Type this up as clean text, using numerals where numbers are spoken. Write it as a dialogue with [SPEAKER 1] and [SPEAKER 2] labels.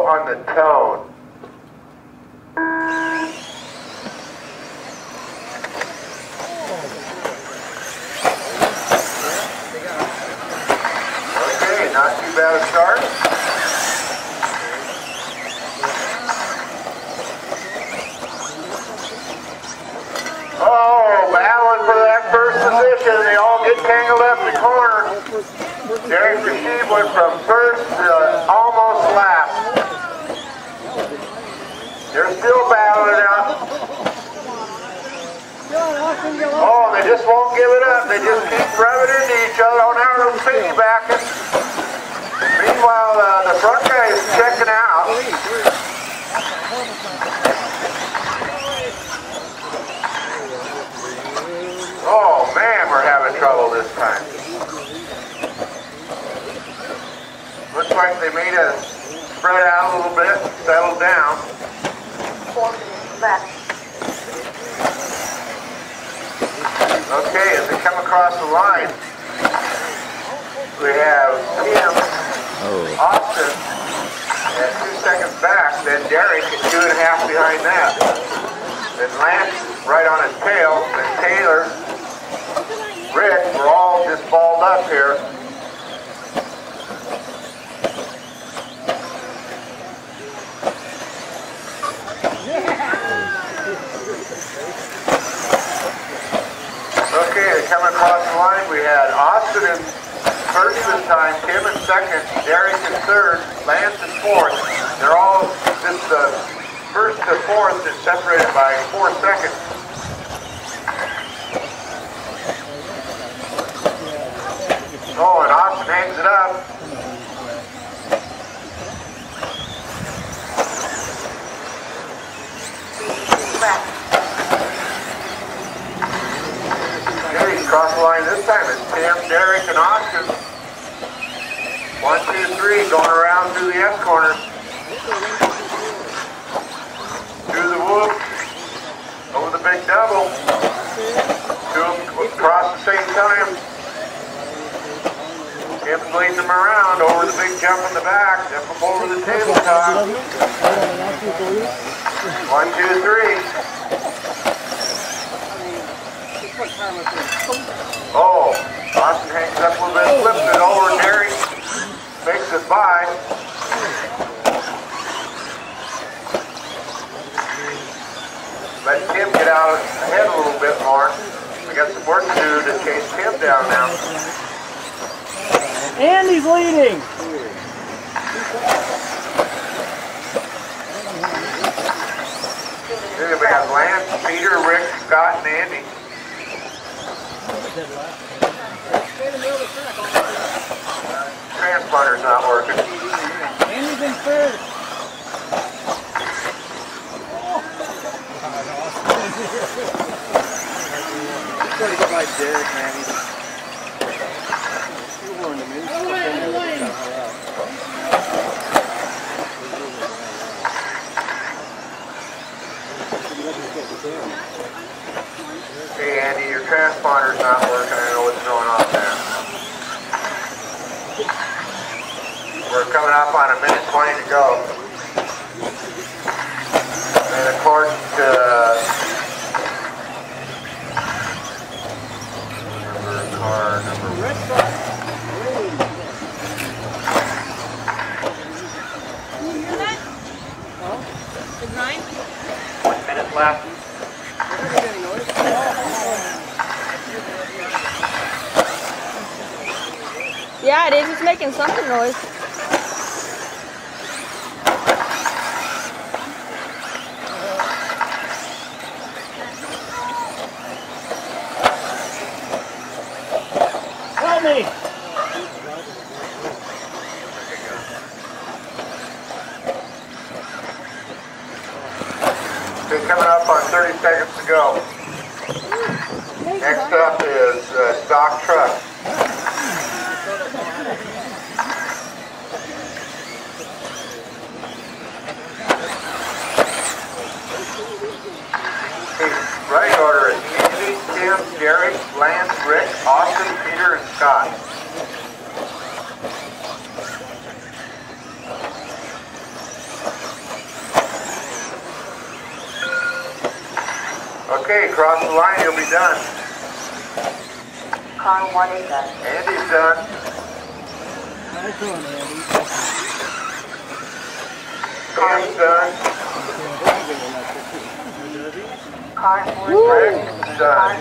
[SPEAKER 1] on the tone. Okay, not too bad a start. Oh, battling for that first position. They all get tangled up in the corner. Derek Rashid went from first to almost last. They're still battling out. Oh, they just won't give it up. They just keep rubbing into each other. Oh, now they're piggybacking. Meanwhile, the front guy is checking out. Oh man, we're having trouble this time. Looks like they made us spread out a little bit, settle down. Okay, as they come across the line, we have Tim, Austin at 2 seconds back, then Derek at 2.5 behind that. Then Lance right on his tail, then Taylor, Rick, we're all just balled up here. Okay, they come across the line. We had Austin in first this time, Tim in second, Derek in third, Lance in fourth. They're all just first to fourth is separated by 4 seconds. Oh, and Austin hangs it up. Okay, he's crossed the line this time. It's Tim, Derek, and Austin. 1, 2, 3, going around through the S corner. Through the whoop. Over the big double. Two of them cross the same time. Tim's leading them around over the big jump in the back, up over the tabletop. 1, 2, 3. Oh, Austin hangs up a little bit, flips it over, Derek makes it by. Let Tim get out ahead a little bit more. We got some work to do to chase Tim down now.
[SPEAKER 2] And he's leading.
[SPEAKER 1] Here we have Lance, Peter, Rick, Scott, and Andy. Transponder's not working.
[SPEAKER 2] Andy's in first.
[SPEAKER 3] Try to get by Derek, man.
[SPEAKER 1] Hey Andy, your transponder's not working. I know what's going on there. We're coming up on 1:20 to go. And according to car number 1 minute left.
[SPEAKER 4] Yeah, it is. It's making something noise.
[SPEAKER 2] Help me!
[SPEAKER 1] Okay, coming up on 30 seconds to go. Next up is stock truck. Right order is Andy, Tim, Derek, Lance, Rick, Austin, Peter, and Scott. Okay, cross the line, you'll be done.
[SPEAKER 5] Car 1 is done.
[SPEAKER 1] Andy's done.
[SPEAKER 2] Nice one, Andy.
[SPEAKER 1] Cam's done.
[SPEAKER 5] Car 4 is done.
[SPEAKER 1] Rick's done.